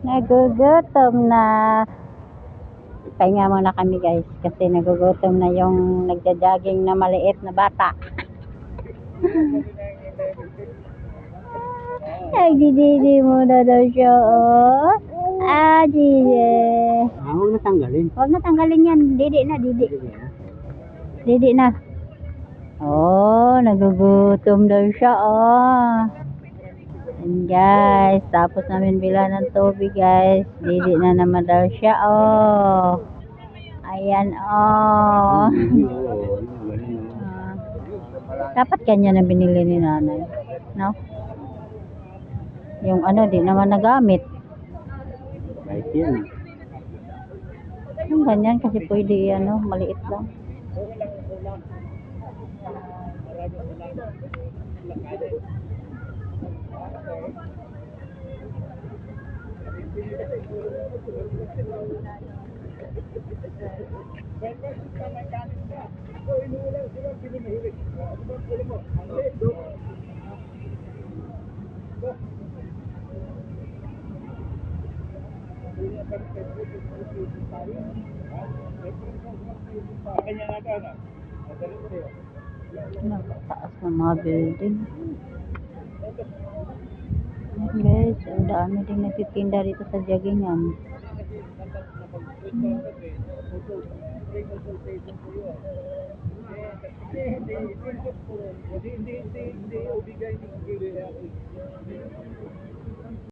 Nagugutom na. Pahinga muna kami guys kasi nagugutom na yung nagja-jogging na maliit na bata. Nagdididi muna daw siya, oh. Ah, didi. Huwag na tanggalin. Huwag na tanggalin yan. Didi na, didi. Didi na. Oh, nagugutom daw siya, oh. And guys, tapos namin bila ng tubig guys. Didi na naman daw siya, oh. Ayan, oh. Dapat kanya na binili ni nanay. No? Yung ano, di naman nagamit. Right yan. Yung ganyan kasi pwede, ano, maliit lang. Napataas ng mga building. Guys, ang dami din nagtitinda dito sa joggingan.